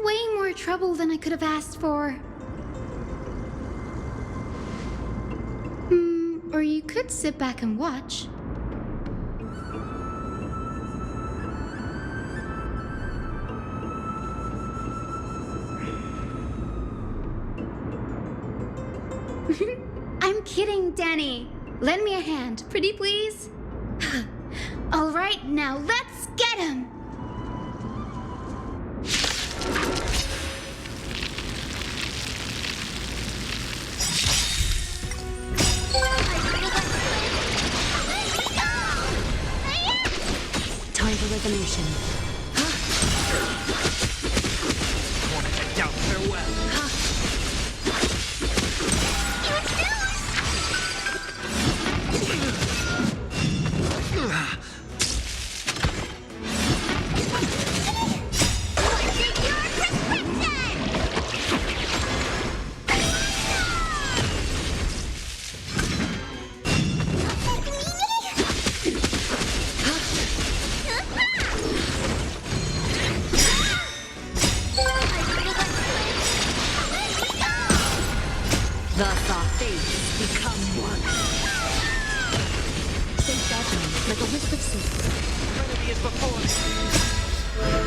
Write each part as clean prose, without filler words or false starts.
way more trouble than I could have asked for. Or you could sit back and watch. I'm kidding, Danny. Lend me a hand, pretty please? All right, now let's get him! Time for resolution. Want to head down farewell. Thus our fates become one. Safe judgment, like a wisp of sleep. Trinity is before me.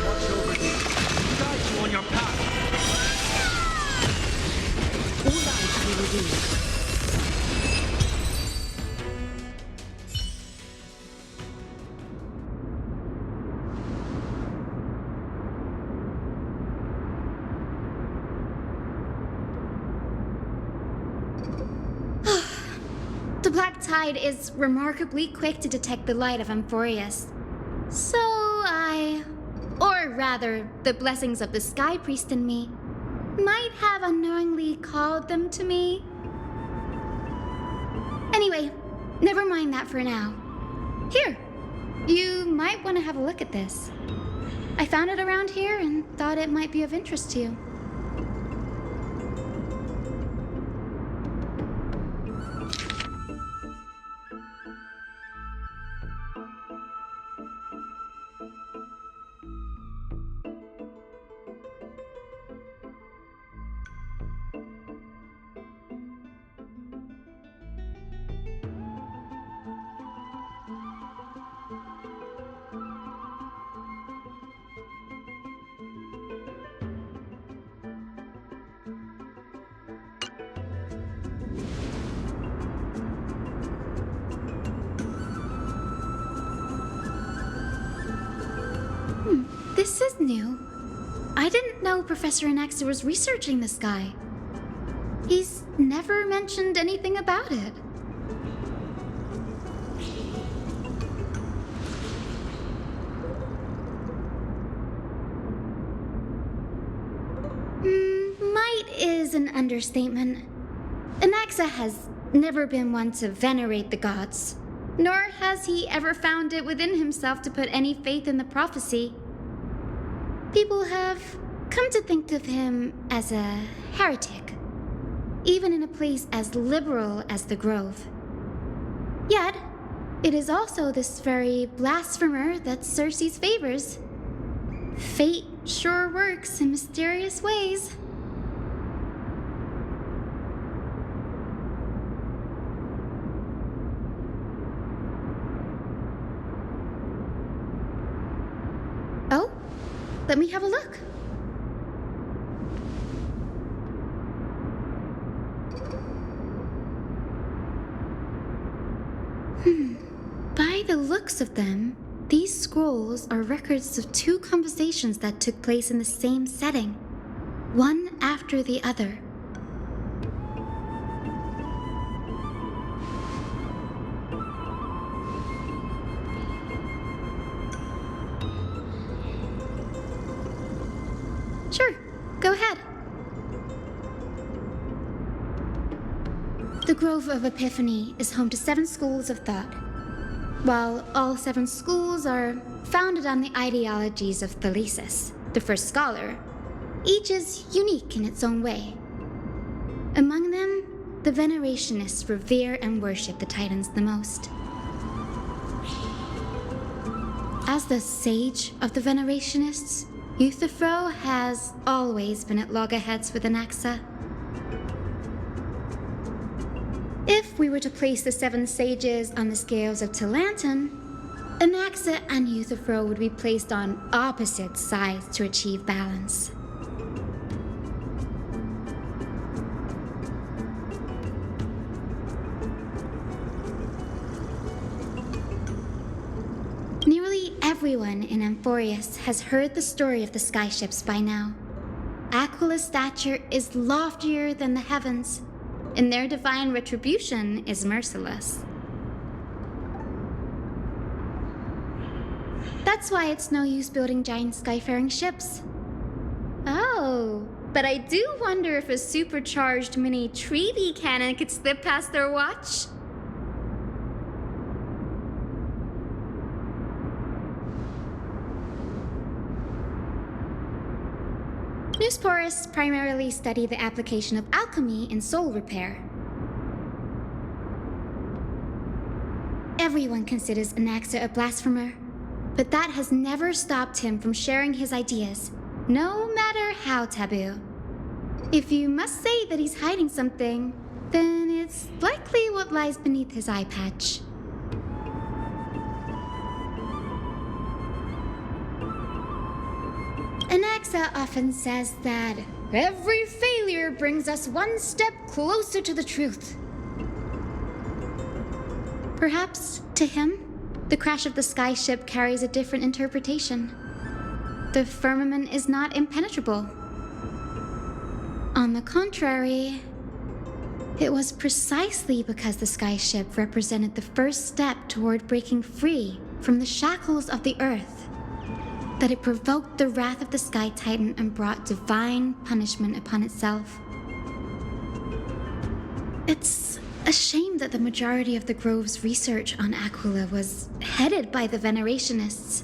Watch over you. Guide you on your path. All lives be redeemed. The Black Tide is remarkably quick to detect the light of Amphorius. So or rather, the blessings of the Sky Priest in me, might have unknowingly called them to me. Anyway, never mind that for now. Here, you might want to have a look at this. I found it around here and thought it might be of interest to you. This is new. I didn't know Professor AdnGhry was researching the sky. He's never mentioned anything about it. Might is an understatement. AdnGhry has never been one to venerate the gods, nor has he ever found it within himself to put any faith in the prophecy. People have come to think of him as a heretic, even in a place as liberal as the Grove. Yet, it is also this very blasphemer that Circe's favors. Fate sure works in mysterious ways. Oh? Let me have a look. By the looks of them, these scrolls are records of two conversations that took place in the same setting, one after the other. Sure, go ahead. The Grove of Epiphany is home to 7 schools of thought. While all 7 schools are founded on the ideologies of Thalesis, the first scholar, each is unique in its own way. Among them, the Venerationists revere and worship the Titans the most. As the sage of the Venerationists, Euthyphro has always been at loggerheads with AdnGhry. If we were to place the seven sages on the scales of Talanton, AdnGhry and Euthyphro would be placed on opposite sides to achieve balance. Nearly everyone in Amphorius has heard the story of the skyships by now. Aquila's stature is loftier than the heavens, and their divine retribution is merciless. That's why it's no use building giant skyfaring ships. Oh, but I do wonder if a supercharged mini treaty cannon could slip past their watch. Newsporists primarily study the application of alchemy in soul repair. Everyone considers AdnGhry a blasphemer, but that has never stopped him from sharing his ideas, no matter how taboo. If you must say that he's hiding something, then it's likely what lies beneath his eye patch. AdnGhry often says that every failure brings us one step closer to the truth. Perhaps, to him, the crash of the skyship carries a different interpretation. The firmament is not impenetrable. On the contrary, it was precisely because the skyship represented the first step toward breaking free from the shackles of the earth that it provoked the wrath of the Sky Titan and brought divine punishment upon itself. It's a shame that the majority of the Grove's research on Aquila was headed by the Venerationists,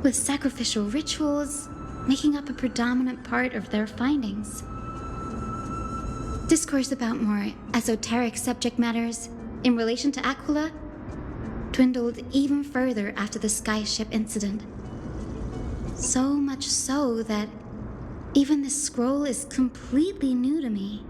with sacrificial rituals making up a predominant part of their findings. Discourse about more esoteric subject matters in relation to Aquila dwindled even further after the skyship incident. So much so that even this scroll is completely new to me.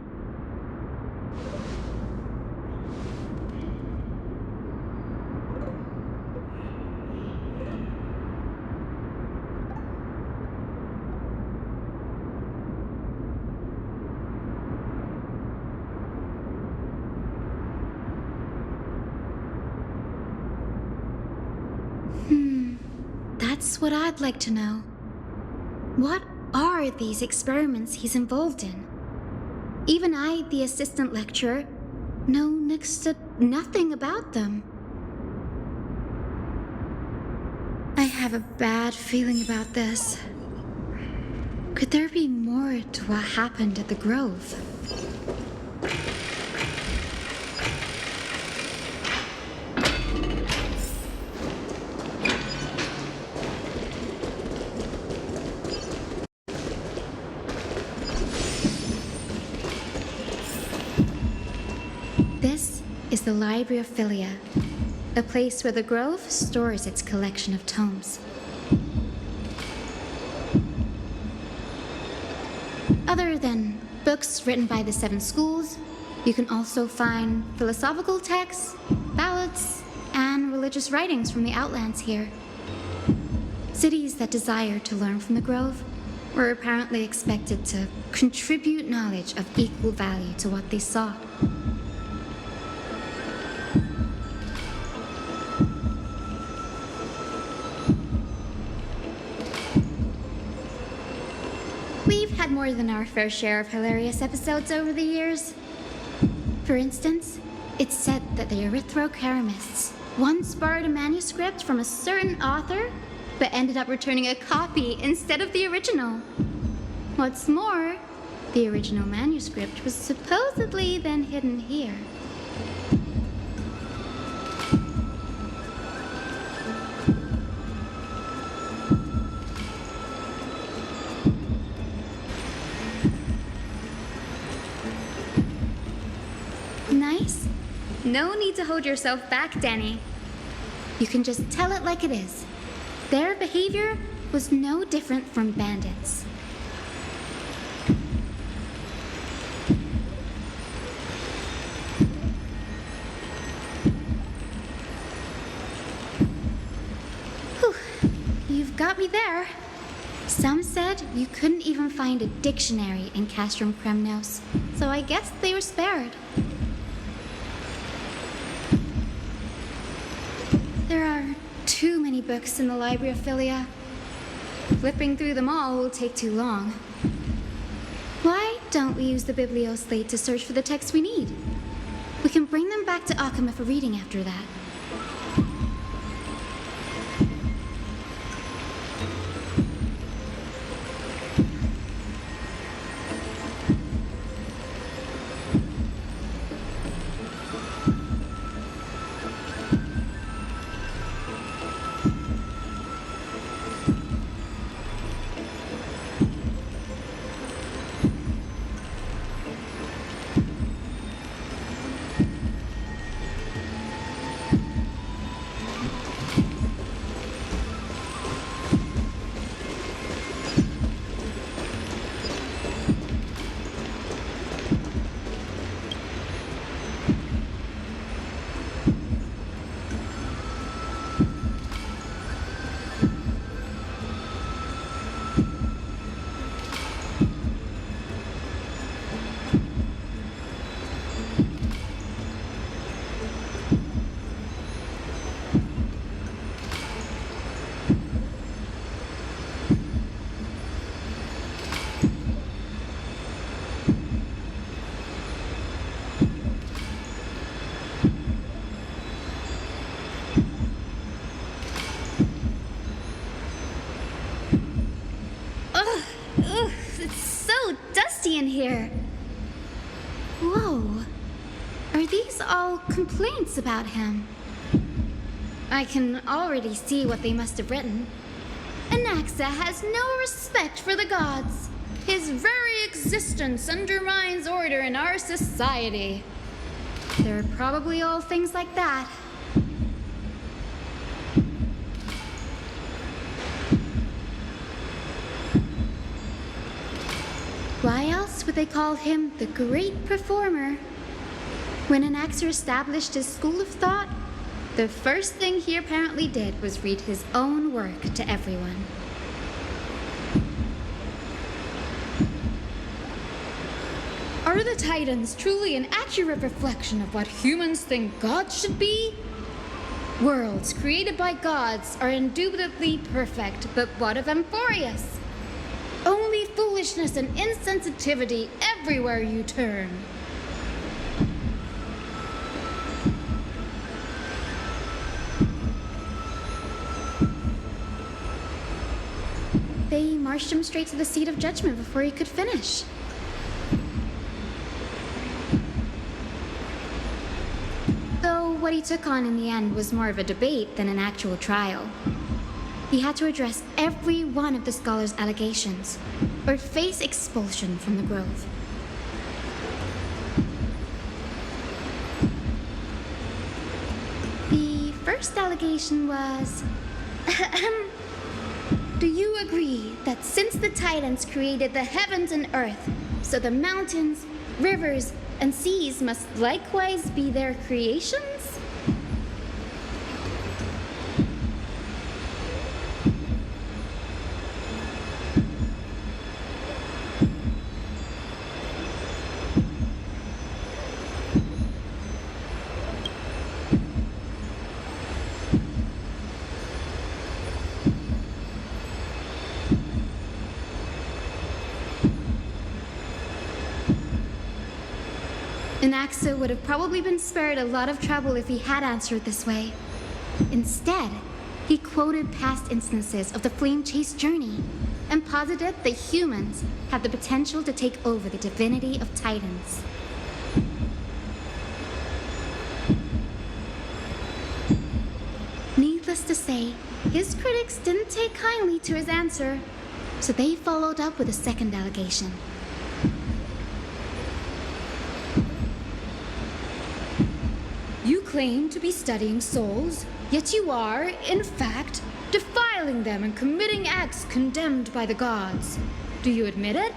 That's what I'd like to know. What are these experiments he's involved in? Even I, the assistant lecturer, know next to nothing about them. I have a bad feeling about this. Could there be more to what happened at the Grove? This is the Library of Philia, a place where the Grove stores its collection of tomes. Other than books written by the seven schools, you can also find philosophical texts, ballads, and religious writings from the Outlands here. Cities that desire to learn from the Grove were apparently expected to contribute knowledge of equal value to what they saw. We've had more than our fair share of hilarious episodes over the years. For instance, it's said that the Erythrocheramists once borrowed a manuscript from a certain author, but ended up returning a copy instead of the original. What's more, the original manuscript was supposedly then hidden here. Nice? No need to hold yourself back, Danny. You can just tell it like it is. Their behavior was no different from bandits. Whew, you've got me there. Some said you couldn't even find a dictionary in Castrum Kremnos, so I guess they were spared. There are too many books in the Library of Philia. Flipping through them all will take too long. Why don't we use the biblioslate to search for the texts we need? We can bring them back to Akama for reading after that. In here. Whoa. Are these all complaints about him? I can already see what they must have written. Anaxa has no respect for the gods. His very existence undermines order in our society. They're probably all things like that. Why else would they call him the great performer? When Anaxa established his school of thought, the first thing he apparently did was read his own work to everyone. Are the Titans truly an accurate reflection of what humans think gods should be? Worlds created by gods are indubitably perfect, but what of Amphorius? Only foolishness and insensitivity everywhere you turn. They marched him straight to the seat of judgment before he could finish. Though what he took on in the end was more of a debate than an actual trial. He had to address every one of the scholar's allegations, or face expulsion from the Grove. The first allegation was... Do you agree that since the Titans created the heavens and earth, so the mountains, rivers, and seas must likewise be their creations? Anaxa would have probably been spared a lot of trouble if he had answered this way. Instead, he quoted past instances of the Flame Chase journey and posited that humans have the potential to take over the divinity of Titans. Needless to say, his critics didn't take kindly to his answer, so they followed up with a second allegation. You claim to be studying souls, yet you are, in fact, defiling defiling them and committing acts condemned by the gods. Do you admit it?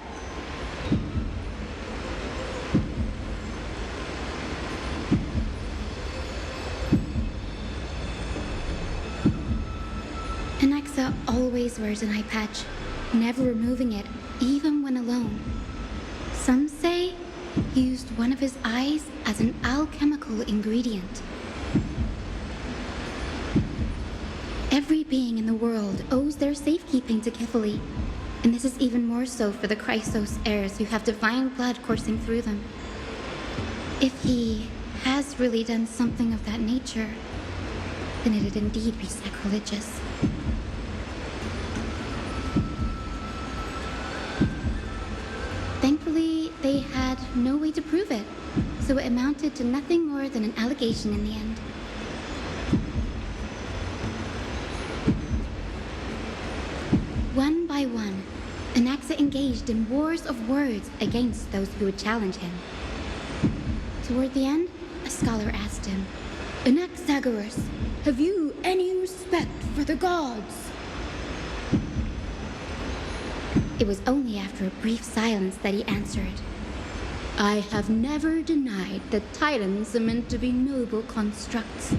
AdnGhry always wears an eye patch, never removing it, even when alone. Some say he used one of his eyes as an alchemical ingredient. Every being in the world owes their safekeeping to Kifili, and this is even more so for the Chrysos heirs who have divine blood coursing through them. If he has really done something of that nature, then it'd indeed be sacrilegious. Thankfully, they had no way to prove it, so it amounted to nothing more than an allegation in the end. One by one, AdnGhry engaged in wars of words against those who would challenge him. Toward the end, a scholar asked him, "Anaxagoras, have you any respect for the gods?" It was only after a brief silence that he answered, "I have never denied that titans are meant to be noble constructs."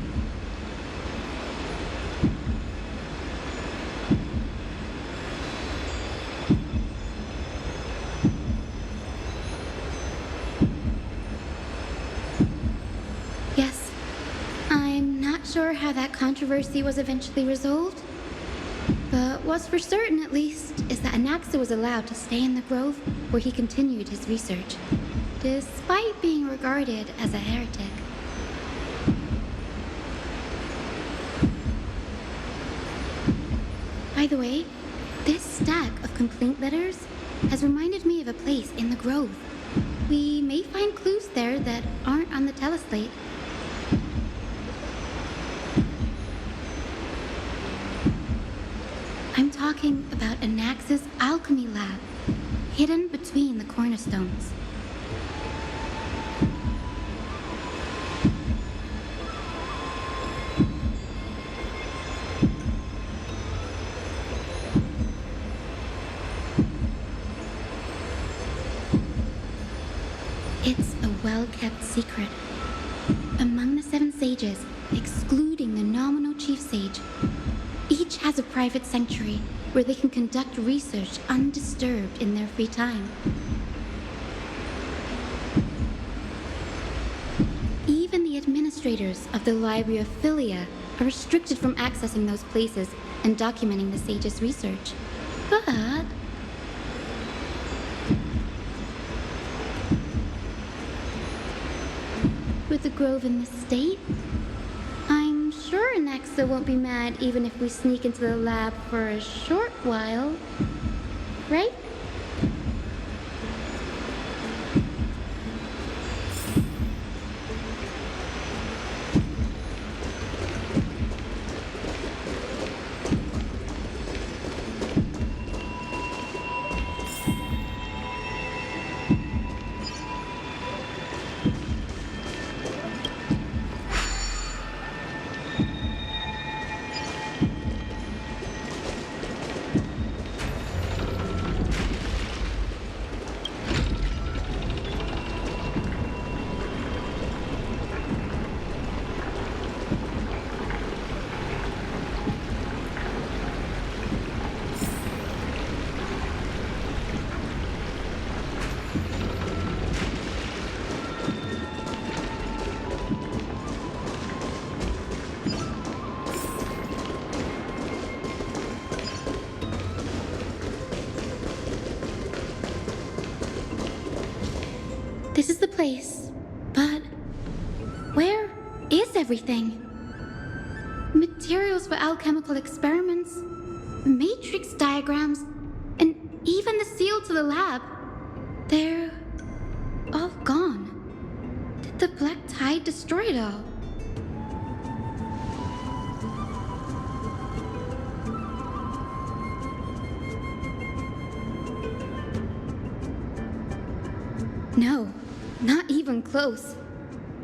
Yes, I'm not sure how that controversy was eventually resolved, but what's for certain, at least, is that AdnGhry was allowed to stay in the grove where he continued his research, despite being regarded as a heretic. By the way, this stack of complaint letters has reminded me of a place in the grove. We may find clues there that aren't on the teleslate. I'm talking about AdnGhry's alchemy lab, hidden between the cornerstones. It's a well-kept secret. Among the 7 sages, excluding the nominal chief sage, each has a private sanctuary where they can conduct research undisturbed in their free time. Even the administrators of the Library of Philia are restricted from accessing those places and documenting the sage's research. But with the grove in this state, I'm sure AdnGhry won't be mad even if we sneak into the lab for a short while, right? This is the place, but where is everything? Materials for alchemical experiments, matrix diagrams, and even the seal to the lab. They're all gone. Did the black tide destroy it all? No, not even close.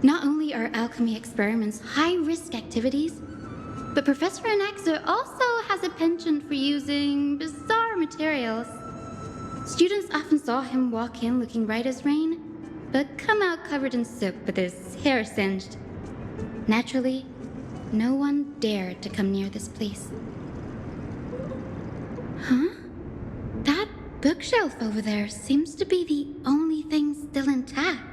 Not only are alchemy experiments high-risk activities, But Professor Anaxa also has a penchant for using bizarre materials. Students often saw him walk in looking right as rain, but come out covered in soot with his hair singed. Naturally, no one dared to come near this place. Huh? That bookshelf over there seems to be the only thing still intact.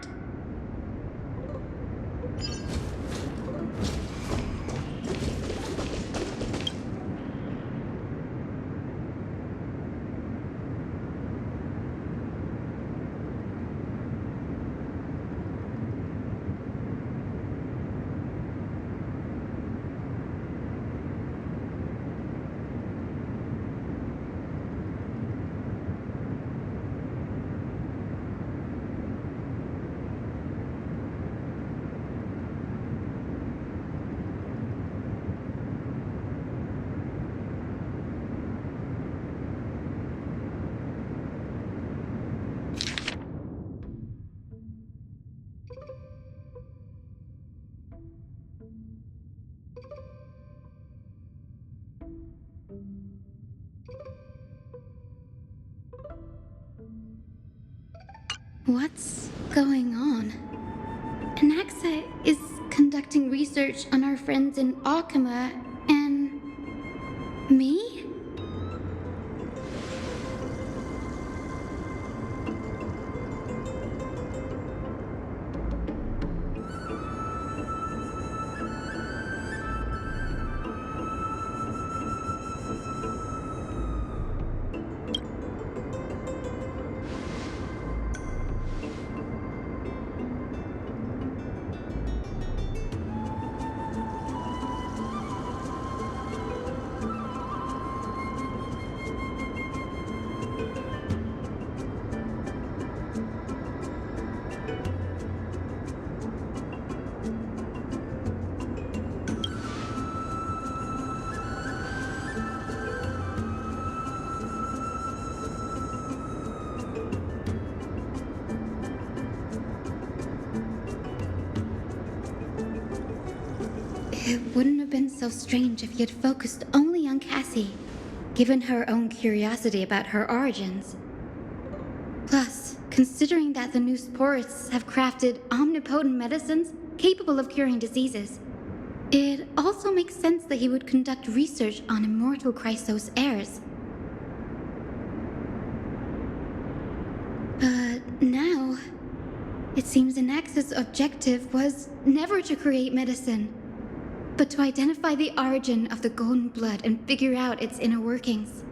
What's going on? Anaxa is conducting research on our friends in Akama and me? It wouldn't have been so strange if he had focused only on Cassie, given her own curiosity about her origins. Plus, considering that the new sporists have crafted omnipotent medicines capable of curing diseases, it also makes sense that he would conduct research on immortal Chrysos heirs. But now, it seems Anaxa's objective was never to create medicine, but to identify the origin of the golden blood and figure out its inner workings.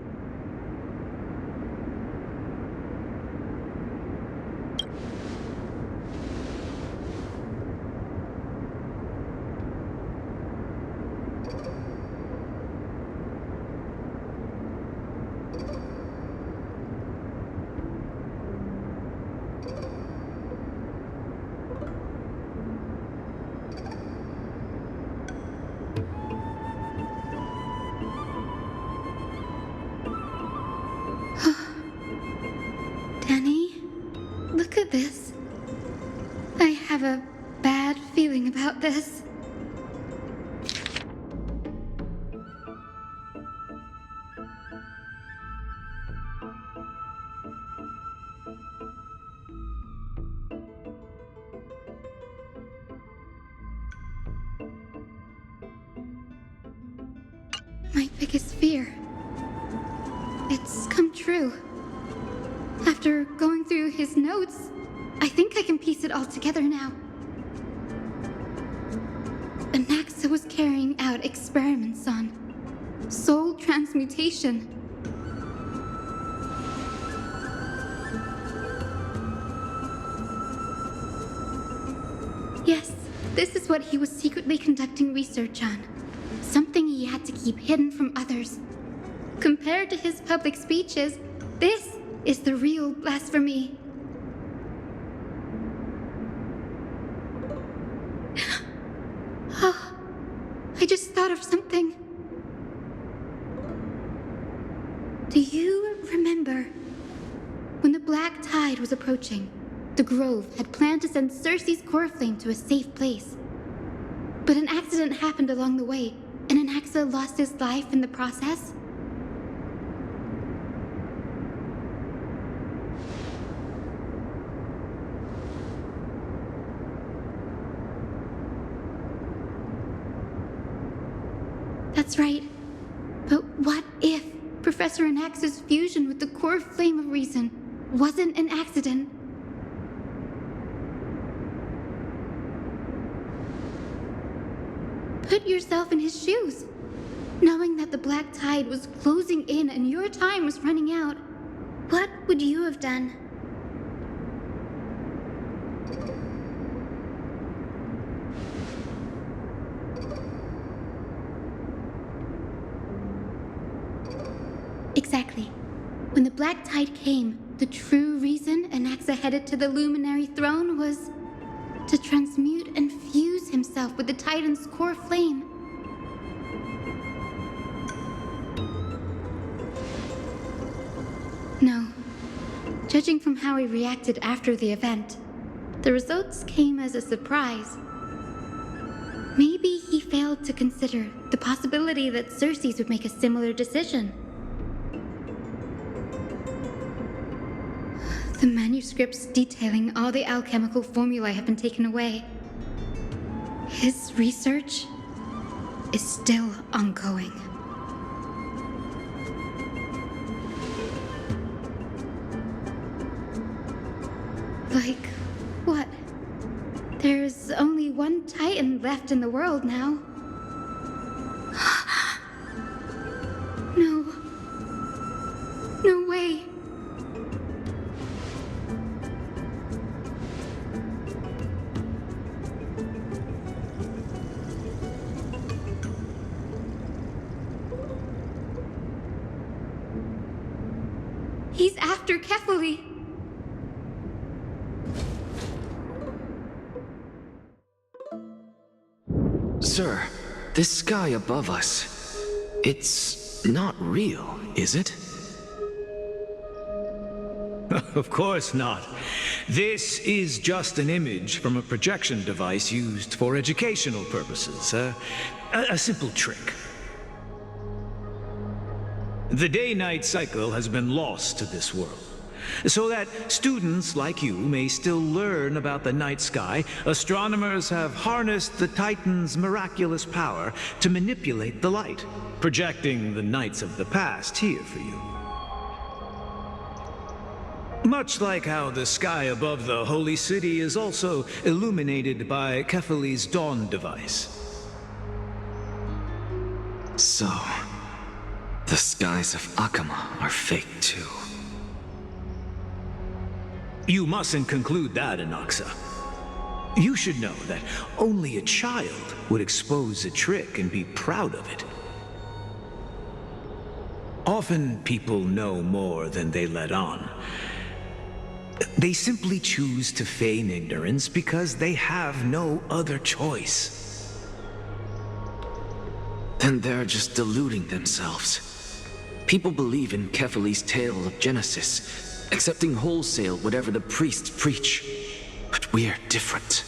Danny, look at this. I have a bad feeling about this. My biggest fear. It's come true. After going through his notes, I think I can piece it all together now. Anaxa was carrying out experiments on soul transmutation. Yes, this is what he was secretly conducting research on. Something he had to keep hidden from others. Compared to his public speeches, this is the real blasphemy. Oh, I just thought of something. Do you remember when the black tide was approaching? The Grove had planned to send Circe's core flame to a safe place. But an accident happened along the way, and Anaxa lost his life in the process? That's right. But what if Professor Anaxa's fusion with the core flame of reason wasn't an accident? Put yourself in his shoes. Knowing that the black tide was closing in and your time was running out, what would you have done? Exactly. When the black tide came, the true reason Anaxa headed to the luminary throne was to transmute and fuse himself with the Titan's core flame. No. Judging from how he reacted after the event, the results came as a surprise. Maybe he failed to consider the possibility that Xerxes would make a similar decision. The manuscripts detailing all the alchemical formulae have been taken away. His research is still ongoing. Like what? There's only one Titan left in the world now. No. No way. He's after Kefali. Sir, this sky above us, it's not real, is it? Of course not. This is just an image from a projection device used for educational purposes. A simple trick. The day-night cycle has been lost to this world, so that students like you may still learn about the night sky. Astronomers have harnessed the Titan's miraculous power to manipulate the light, projecting the nights of the past here for you. Much like how the sky above the holy city is also illuminated by Kefali's dawn device. So, the skies of Akama are fake too. You mustn't conclude that, Anaxa. You should know that only a child would expose a trick and be proud of it. Often people know more than they let on. They simply choose to feign ignorance because they have no other choice. Then they're just deluding themselves. People believe in Kefali's tale of Genesis, accepting wholesale whatever the priests preach. But we're different.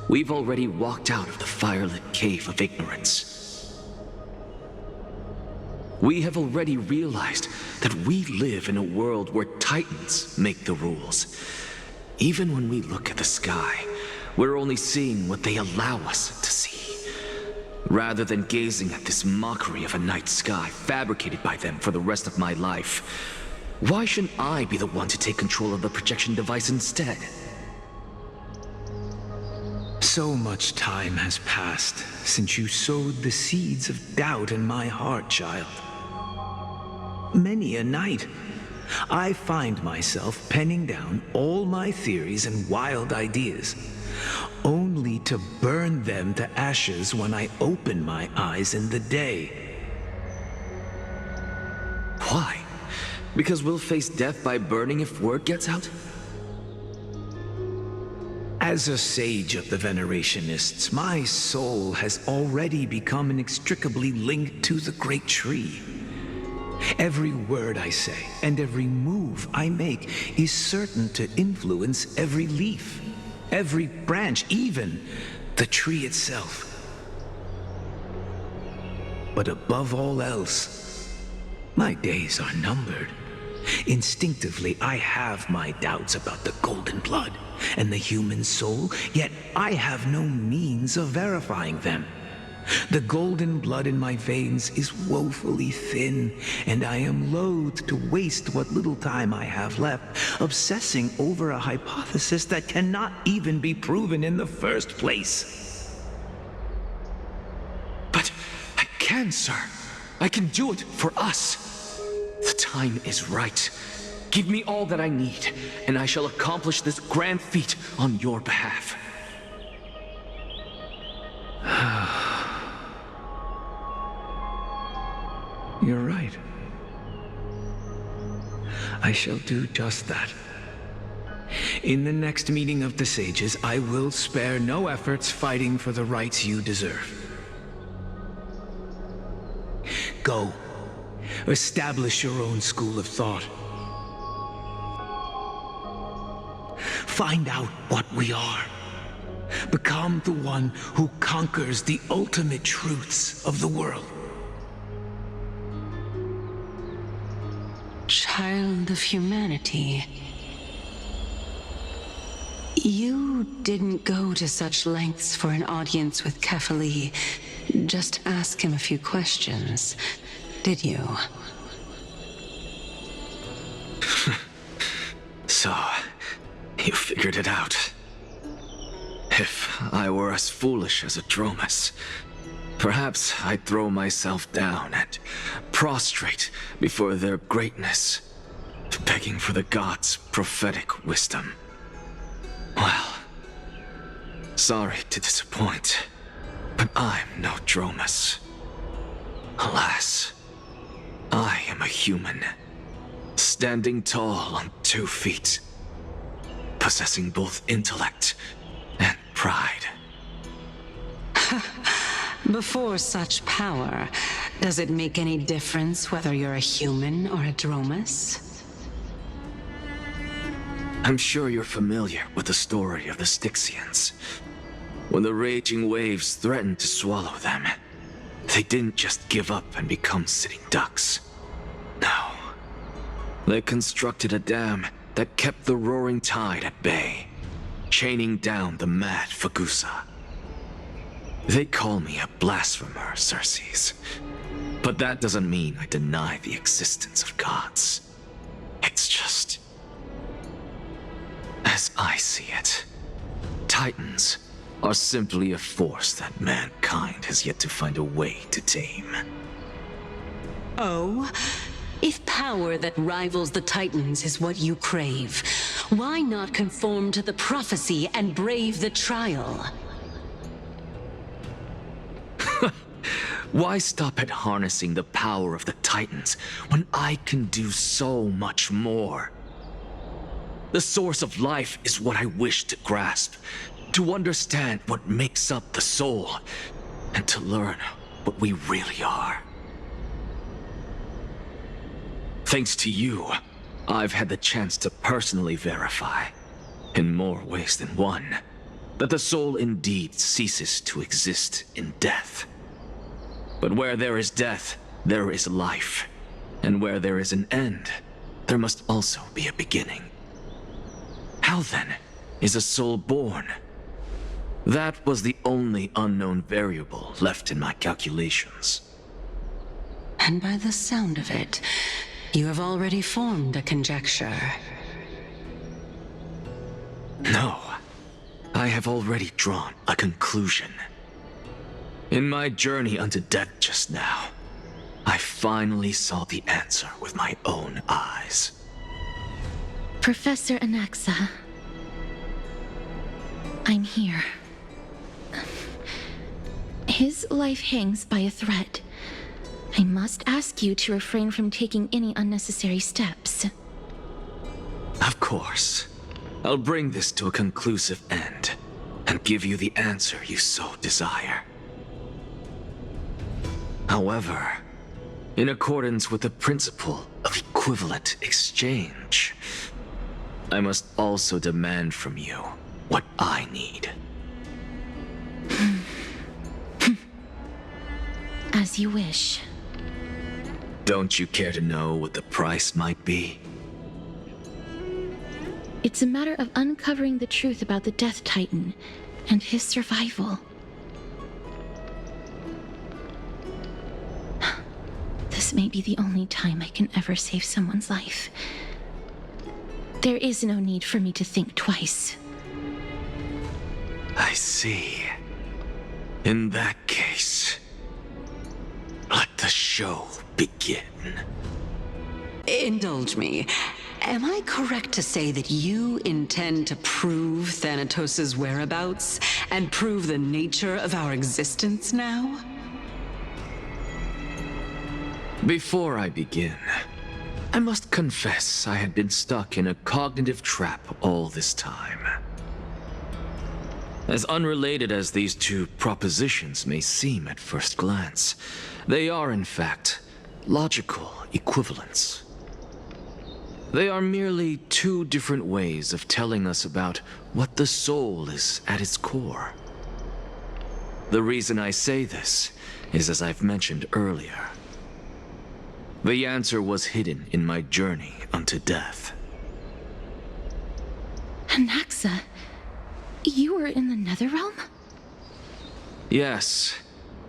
We've already walked out of the firelit cave of ignorance. We have already realized that we live in a world where Titans make the rules. Even when we look at the sky, we're only seeing what they allow us to see. Rather than gazing at this mockery of a night sky fabricated by them for the rest of my life, why shouldn't I be the one to take control of the projection device instead? So much time has passed since you sowed the seeds of doubt in my heart, child. Many a night, I find myself penning down all my theories and wild ideas, only to burn them to ashes when I open my eyes in the day. Why? Because we'll face death by burning if word gets out? As a sage of the Venerationists, my soul has already become inextricably linked to the great tree. Every word I say and every move I make is certain to influence every leaf, every branch, even the tree itself. but above all else, my days are numbered. Instinctively, I have my doubts about the golden blood and the human soul, yet I have no means of verifying them. The golden blood in my veins is woefully thin, and I am loath to waste what little time I have left obsessing over a hypothesis that cannot even be proven in the first place. But I can, sir. I can do it for us. The time is right. Give me all that I need, and I shall accomplish this grand feat on your behalf. You're right. I shall do just that. In the next meeting of the sages, I will spare no efforts fighting for the rights you deserve. Go. Establish your own school of thought. Find out what we are. Become the one who conquers the ultimate truths of the world. Child of humanity. You didn't go to such lengths for an audience with Kefali. Just ask him a few questions, did you? So, you figured it out. If I were as foolish as Adromus, perhaps I'd throw myself down and prostrate before their greatness, begging for the gods' prophetic wisdom. Well, sorry to disappoint, but I'm no Dromus. Alas, I am a human, standing tall on 2 feet, possessing both intellect and pride. Before such power, does it make any difference whether you're a human or a Dromus? I'm sure you're familiar with the story of the Styxians. When the raging waves threatened to swallow them, they didn't just give up and become sitting ducks. No. They constructed a dam that kept the roaring tide at bay, chaining down the mad Fagusa. They call me a blasphemer, Circes. But that doesn't mean I deny the existence of gods. It's just... as I see it, Titans are simply a force that mankind has yet to find a way to tame. Oh? If power that rivals the Titans is what you crave, why not conform to the prophecy and brave the trial? Why stop at harnessing the power of the Titans when I can do so much more? The source of life is what I wish to grasp, to understand what makes up the soul, and to learn what we really are. Thanks to you, I've had the chance to personally verify, in more ways than one, that the soul indeed ceases to exist in death. But where there is death, there is life. And where there is an end, there must also be a beginning. How then is a soul born? That was the only unknown variable left in my calculations. And by the sound of it, you have already formed a conjecture. No, I have already drawn a conclusion. In my journey unto death just now, I finally saw the answer with my own eyes. Professor Anaxa, I'm here. His life hangs by a thread. I must ask you to refrain from taking any unnecessary steps. Of course. I'll bring this to a conclusive end, and give you the answer you so desire. However, in accordance with the principle of equivalent exchange, I must also demand from you what I need. As you wish. Don't you care to know what the price might be? It's a matter of uncovering the truth about the Death Titan and his survival. This may be the only time I can ever save someone's life. There is no need for me to think twice. I see. In that case, let the show begin. Indulge me. Am I correct to say that you intend to prove Thanatos' whereabouts and prove the nature of our existence now? Before I begin, I must confess I had been stuck in a cognitive trap all this time. As unrelated as these two propositions may seem at first glance, they are in fact logical equivalents. They are merely two different ways of telling us about what the soul is at its core. The reason I say this is, as I've mentioned earlier, the answer was hidden in my journey unto death. Anaxa, you were in the Netherrealm? Yes,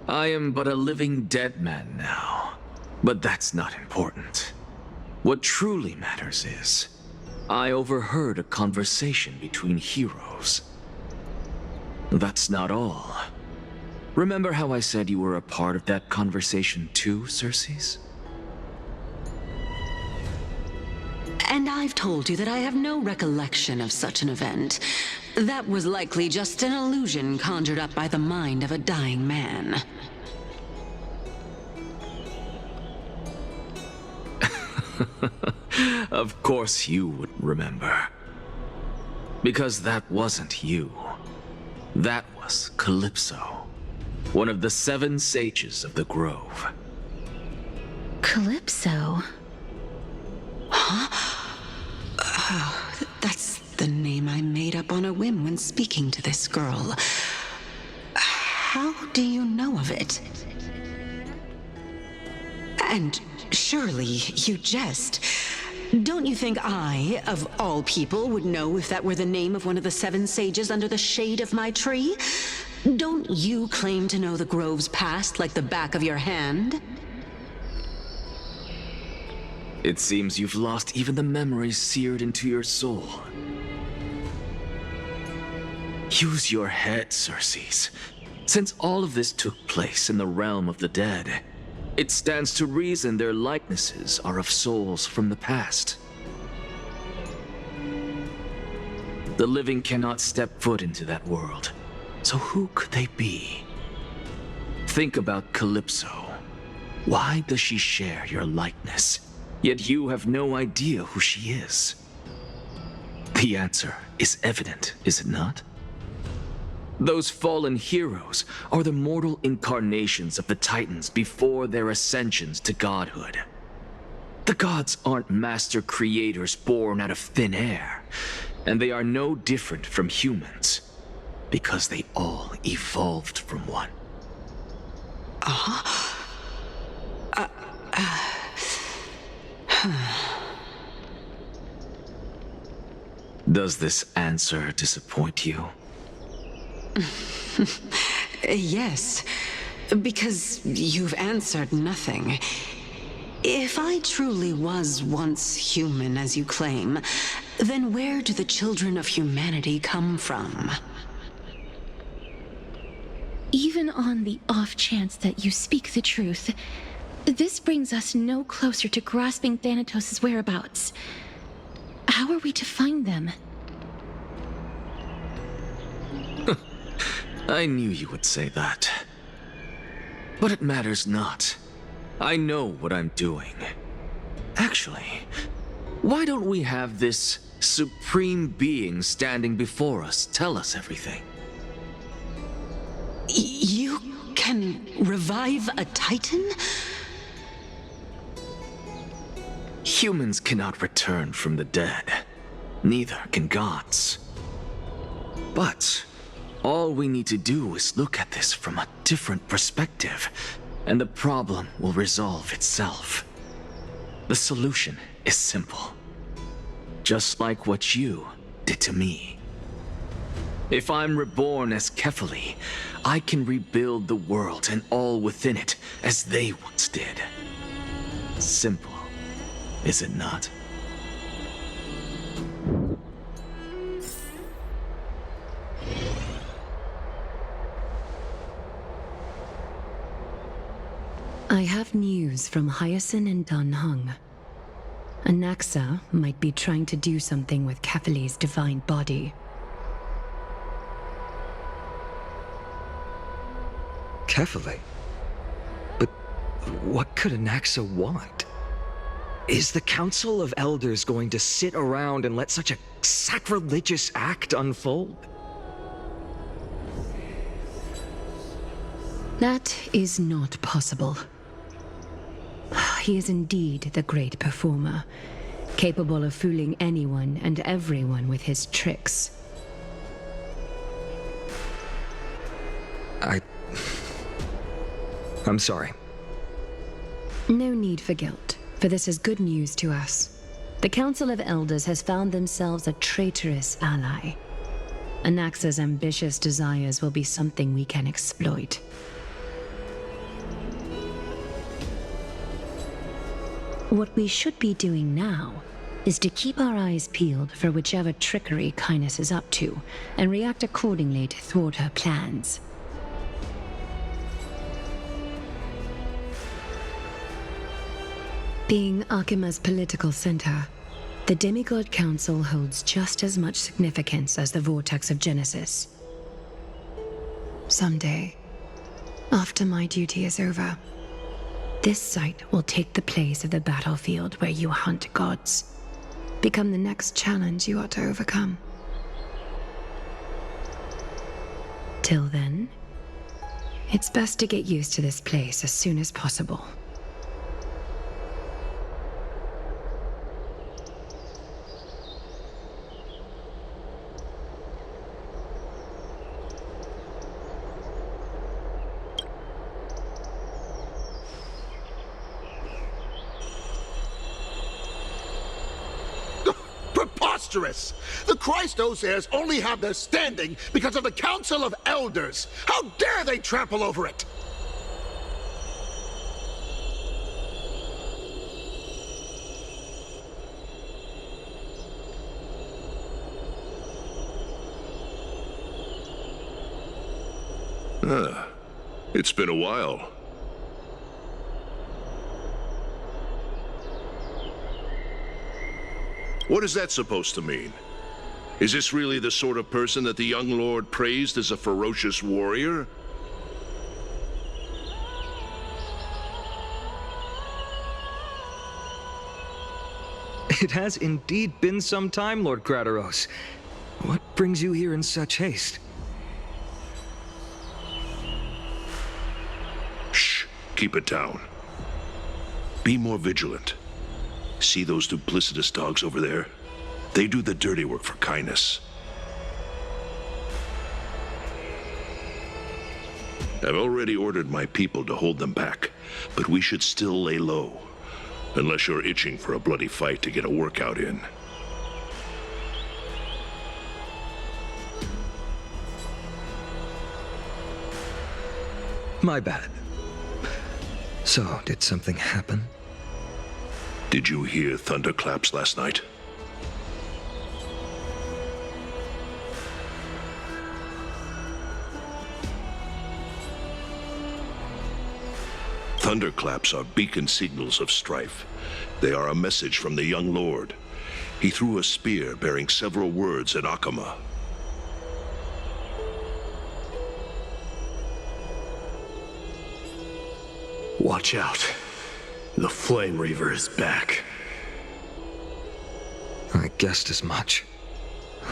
I am but a living dead man now, but that's not important. What truly matters is, I overheard a conversation between heroes. That's not all. Remember how I said you were a part of that conversation too, Circes? And I've told you that I have no recollection of such an event. That was likely just an illusion conjured up by the mind of a dying man. Of course you would remember. Because that wasn't you. That was Calypso, one of the 7 sages of the Grove. Calypso? Oh, that's the name I made up on a whim when speaking to this girl. How do you know of it? And surely you jest. Don't you think I, of all people, would know if that were the name of one of the 7 sages under the shade of my tree? Don't you claim to know the Grove's past like the back of your hand? It seems you've lost even the memories seared into your soul. Use your head, Circes. Since all of this took place in the realm of the dead, it stands to reason their likenesses are of souls from the past. The living cannot step foot into that world, so who could they be? Think about Calypso. Why does she share your likeness, yet you have no idea who she is? The answer is evident, is it not? Those fallen heroes are the mortal incarnations of the Titans before their ascensions to godhood. The gods aren't master creators born out of thin air, and they are no different from humans, because they all evolved from one. Does this answer disappoint you? Yes, because you've answered nothing. If I truly was once human, as you claim, then where do the children of humanity come from? Even on the off chance that you speak the truth, this brings us no closer to grasping Thanatos' whereabouts. How are we to find them? I knew you would say that. But it matters not. I know what I'm doing. Actually, why don't we have this supreme being standing before us tell us everything? You can revive a Titan? Humans cannot return from the dead. Neither can gods. But all we need to do is look at this from a different perspective, and the problem will resolve itself. The solution is simple. Just like what you did to me. If I'm reborn as Kefali, I can rebuild the world and all within it as they once did. Simple, is it not? I have news from Hyacinth and Danheng. AdnGhry might be trying to do something with Kefali's divine body. Kefali? But what could AdnGhry want? Is the Council of Elders going to sit around and let such a sacrilegious act unfold? That is not possible. He is indeed the great performer, capable of fooling anyone and everyone with his tricks. I'm sorry. No need for guilt, for this is good news to us. The Council of Elders has found themselves a traitorous ally. AdnGhry's ambitious desires will be something we can exploit. What we should be doing now is to keep our eyes peeled for whichever trickery Kindness is up to, and react accordingly to thwart her plans. Being Akima's political center, the Demigod Council holds just as much significance as the Vortex of Genesis. Someday, after my duty is over, this site will take the place of the battlefield where you hunt gods, become the next challenge you ought to overcome. Till then, it's best to get used to this place as soon as possible. Preposterous! The Christos heirs only have their standing because of the Council of Elders! How dare they trample over it! It's been a while. What is that supposed to mean? Is this really the sort of person that the young lord praised as a ferocious warrior? It has indeed been some time, Lord Krateros. What brings you here in such haste? Shh, keep it down. Be more vigilant. See those duplicitous dogs over there? They do the dirty work for Kindness. I've already ordered my people to hold them back, but we should still lay low. Unless you're itching for a bloody fight to get a workout in. My bad. So, did something happen? Did you hear thunderclaps last night? Thunderclaps are beacon signals of strife. They are a message from the young lord. He threw a spear bearing several words at Akama. Watch out. The Flame Reaver is back. I guessed as much.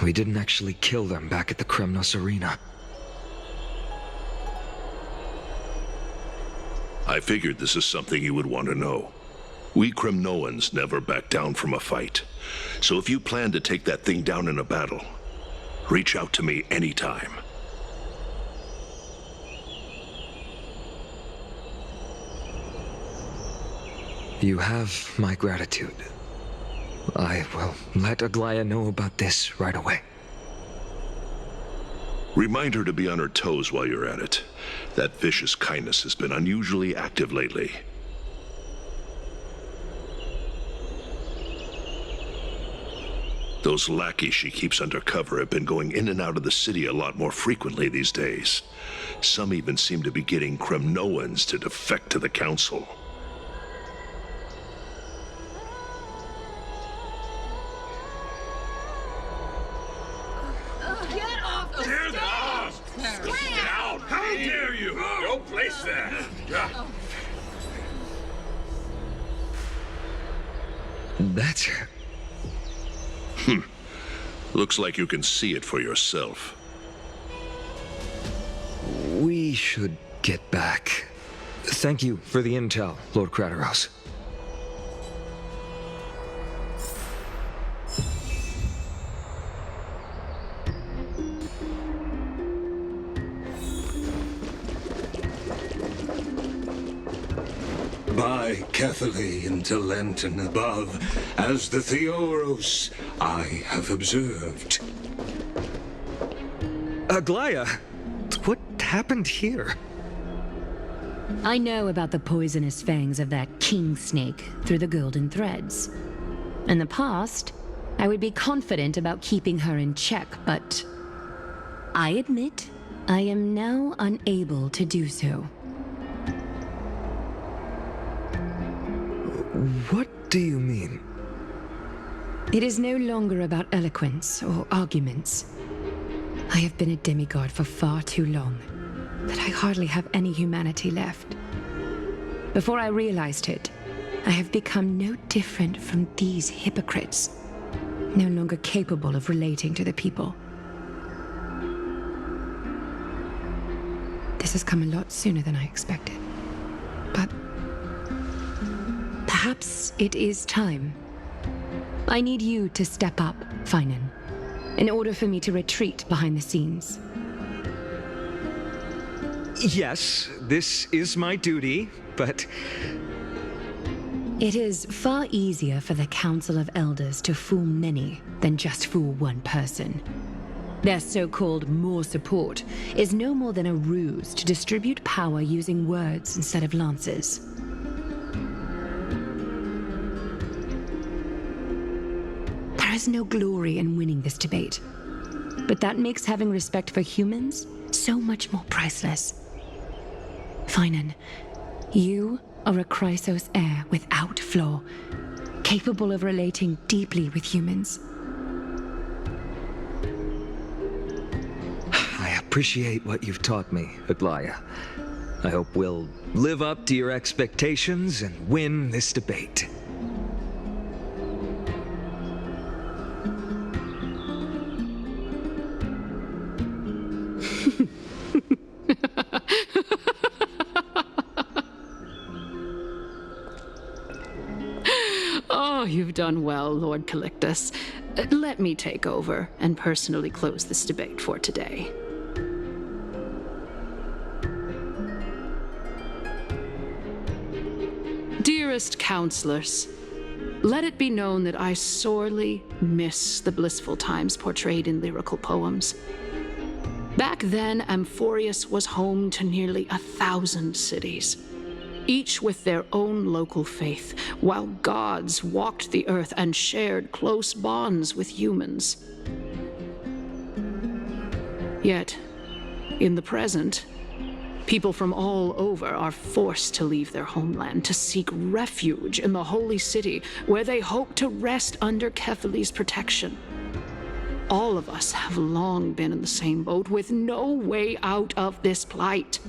We didn't actually kill them back at the Kremnos Arena. I figured this is something you would want to know. We Kremnoans never back down from a fight. So if you plan to take that thing down in a battle, reach out to me anytime. You have my gratitude. I will let AdnGhry know about this right away. Remind her to be on her toes while you're at it. That vicious kindness has been unusually active lately. Those lackeys she keeps undercover have been going in and out of the city a lot more frequently these days. Some even seem to be getting Kremnoans to defect to the Council. Get off the stage! Get out! How dare you! Don't place that! That's her. Looks like you can see it for yourself. We should get back. Thank you for the intel, Lord Krateros. By Catholic into Lenten above, as the Theoros I have observed. AdnGhry, what happened here? I know about the poisonous fangs of that king snake through the golden threads. In the past, I would be confident about keeping her in check, but I admit I am now unable to do so. What do you mean? It is no longer about eloquence or arguments. I have been a demigod for far too long that I hardly have any humanity left. Before I realized it, I have become no different from these hypocrites, no longer capable of relating to the people. This has come a lot sooner than I expected. But perhaps it is time. I need you to step up, Finan, in order for me to retreat behind the scenes. Yes, this is my duty, but... It is far easier for the Council of Elders to fool many than just fool one person. Their so-called more support is no more than a ruse to distribute power using words instead of lances. There is no glory in winning this debate, but that makes having respect for humans so much more priceless. Finan, you are a Chrysos heir without flaw, capable of relating deeply with humans. I appreciate what you've taught me, AdnGhry. I hope we'll live up to your expectations and win this debate. Oh, you've done well, Lord Calictus. Let me take over and personally close this debate for today. Dearest counselors, let it be known that I sorely miss the blissful times portrayed in lyrical poems. Back then, Amphorius was home to nearly 1,000 cities, each with their own local faith, while gods walked the earth and shared close bonds with humans. Yet, in the present, people from all over are forced to leave their homeland to seek refuge in the holy city, where they hope to rest under Kephalli's protection. All of us have long been in the same boat, with no way out of this plight.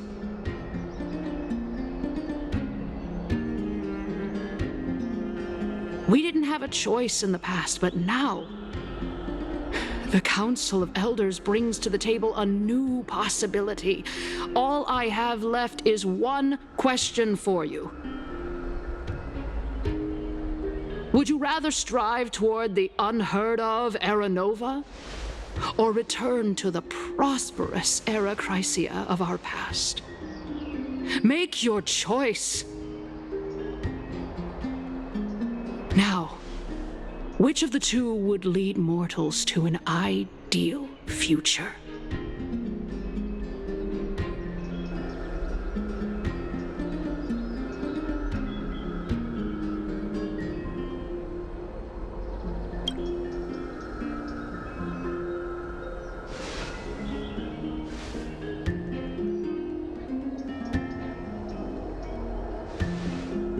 We didn't have a choice in the past, but now, the Council of Elders brings to the table a new possibility. All I have left is one question for you. Would you rather strive toward the unheard of Era Nova, or return to the prosperous Era Chrysia of our past? Make your choice. Now, which of the two would lead mortals to an ideal future?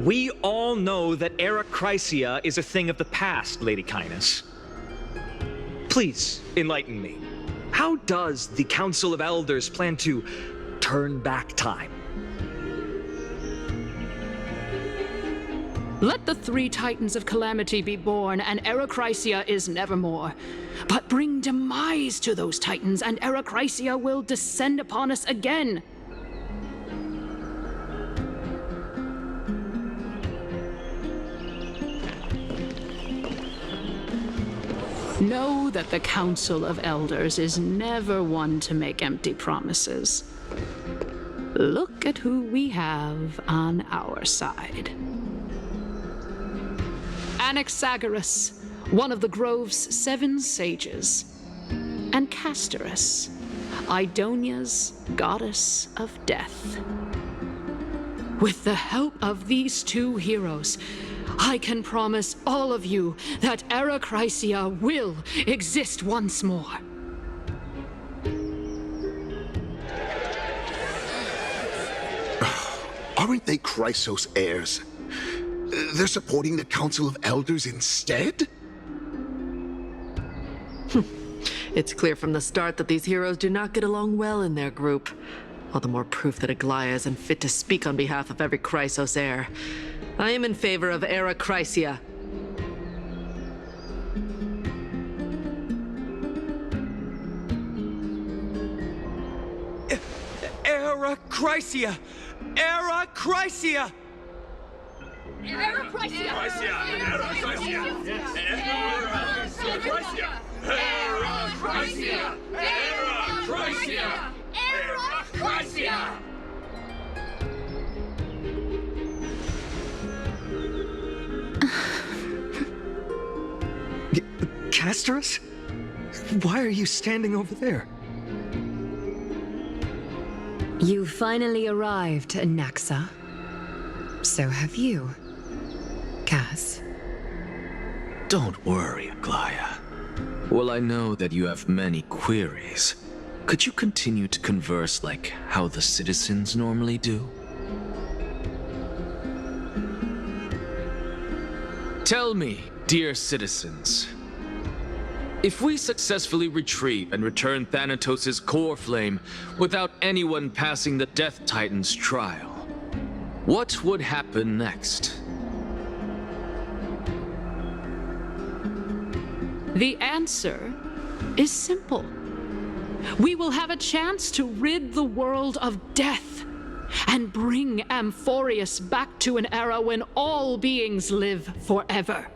We all know that Aerochrysia is a thing of the past, Lady Kynus. Please, enlighten me. How does the Council of Elders plan to turn back time? Let the three Titans of Calamity be born, and Aerochrysia is nevermore. But bring demise to those Titans, and Aerochrysia will descend upon us again. Know that the Council of Elders is never one to make empty promises. Look at who we have on our side. AdnGhry, one of the Grove's 7 sages, and Castorus, Idonia's goddess of death. With the help of these 2 heroes, I can promise all of you that Aerochrysia will exist once more. Aren't they Chrysos heirs? They're supporting the Council of Elders instead? It's clear from the start that these heroes do not get along well in their group. All the more proof that AdnGhry isn't fit to speak on behalf of every Chrysos heir. I am in favor of Aerochrysia. Aerochrysia! Aerochrysia! Aerochrysia! Aerochrysia! Aerochrysia! Aerochrysia! Aerochrysia! Castorus? Why are you standing over there? You finally arrived, AdnGhry. So have you, Cass. Don't worry, AdnGhry. Well, I know that you have many queries. Could you continue to converse like how the citizens normally do? Tell me, dear citizens, if we successfully retrieve and return Thanatos' core flame without anyone passing the Death Titan's trial, what would happen next? The answer is simple. We will have a chance to rid the world of death and bring Amphorius back to an era when all beings live forever.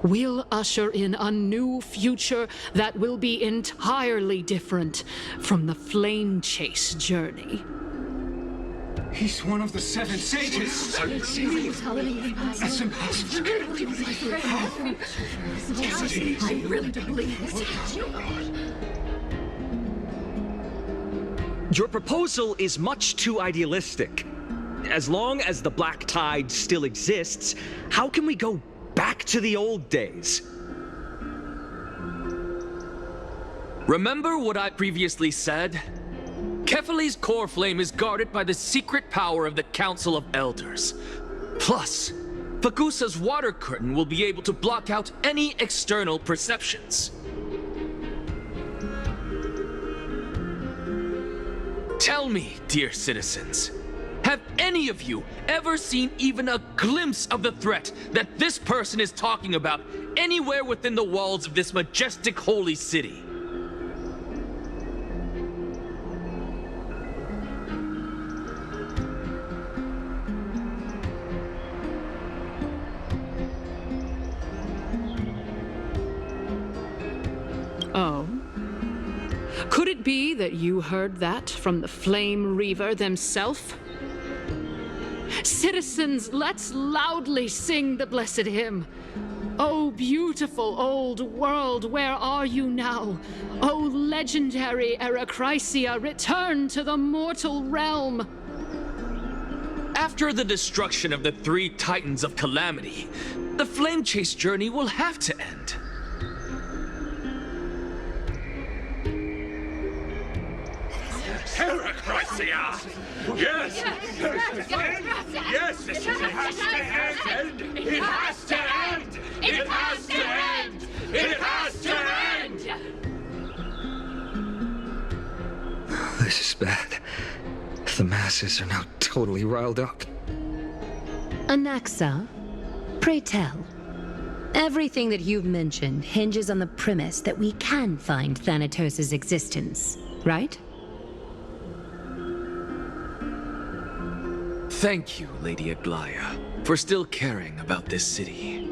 We'll usher in a new future that will be entirely different from the flame chase journey. He's one of the 7 sages. That's impossible. I really don't believe this. Your proposal is much too idealistic. As long as the Black Tide still exists, how can we go back to the old days? Remember what I previously said? Kefali's core flame is guarded by the secret power of the Council of Elders. Plus, Fagusa's water curtain will be able to block out any external perceptions. Tell me, dear citizens, have any of you ever seen even a glimpse of the threat that this person is talking about anywhere within the walls of this majestic holy city? Oh. Could it be that you heard that from the Flame Reaver themselves? Citizens, let's loudly sing the blessed hymn. O beautiful old world, where are you now? O legendary AdnGhry, return to the mortal realm. After the destruction of the 3 Titans of Calamity, the Flame Chase journey will have to end. AdnGhry! Yes! Yes! It has to end! It has to end! It has to end! It has to end! This is bad. The masses are now totally riled up. AdnGhry, pray tell. Everything that you've mentioned hinges on the premise that we can find Thanatos' existence, right? Thank you, Lady AdnGhry, for still caring about this city.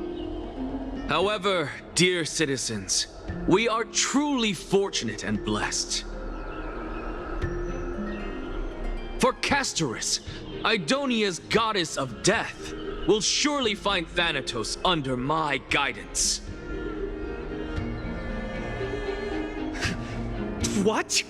However, dear citizens, we are truly fortunate and blessed. For Castorus, Idonia's goddess of death, will surely find Thanatos under my guidance. What?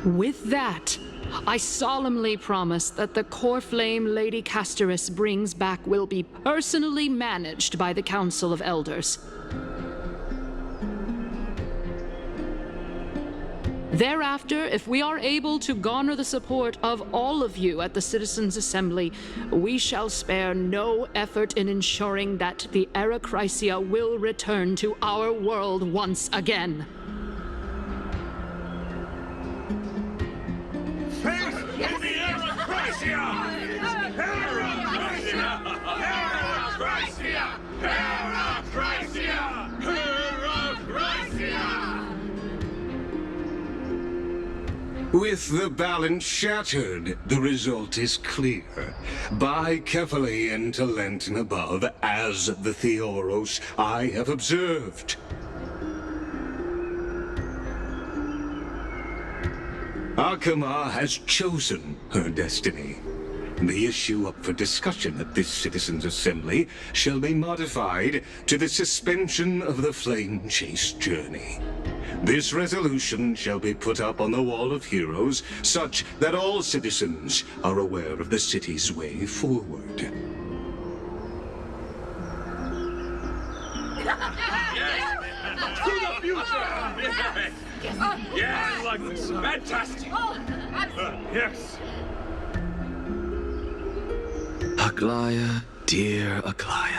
With that, I solemnly promise that the core flame Lady Castorus brings back will be personally managed by the Council of Elders. Thereafter, if we are able to garner the support of all of you at the Citizens' Assembly, we shall spare no effort in ensuring that the AdnGhry will return to our world once again. With the balance shattered, the result is clear. Buy carefully into Lenten above, as the Theoros I have observed. Akama has chosen her destiny. The issue up for discussion at this Citizens' Assembly shall be modified to the suspension of the Flame Chase journey. This resolution shall be put up on the Wall of Heroes, such that all citizens are aware of the city's way forward. Yes! To the future! Yes! Yes! I like this. Fantastic! Yes! AdnGhry, dear AdnGhry,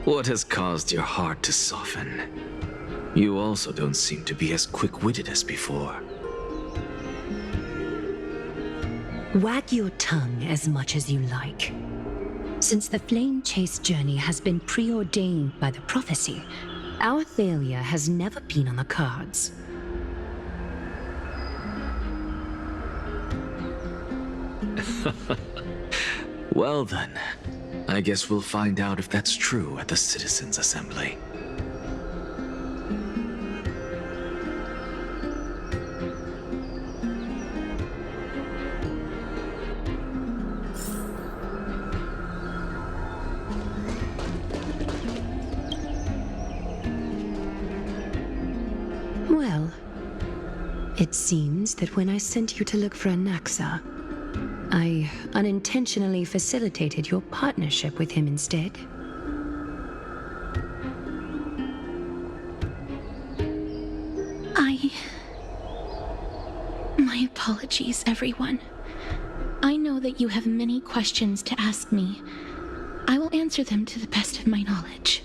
what has caused your heart to soften? You also don't seem to be as quick-witted as before. Wag your tongue as much as you like. Since the Flame Chase journey has been preordained by the prophecy, our failure has never been on the cards. Well then, I guess we'll find out if that's true at the Citizens' Assembly. Well, it seems that when I sent you to look for AdnGhry, I unintentionally facilitated your partnership with him instead. My apologies, everyone. I know that you have many questions to ask me. I will answer them to the best of my knowledge.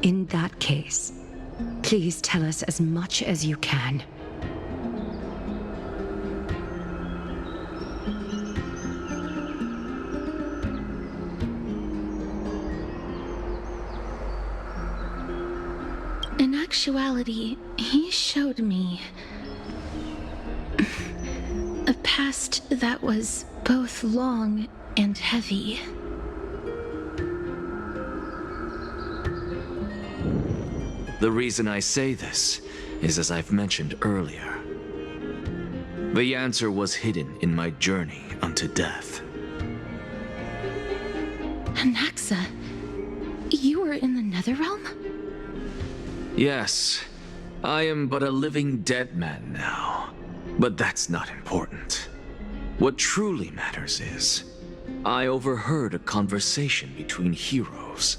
In that case, please tell us as much as you can. In actuality, he showed me a past that was both long and heavy. The reason I say this is as I've mentioned earlier. The answer was hidden in my journey unto death. Anaxa, you were in the Netherrealm? Yes, I am but a living dead man now. But that's not important. What truly matters is, I overheard a conversation between heroes.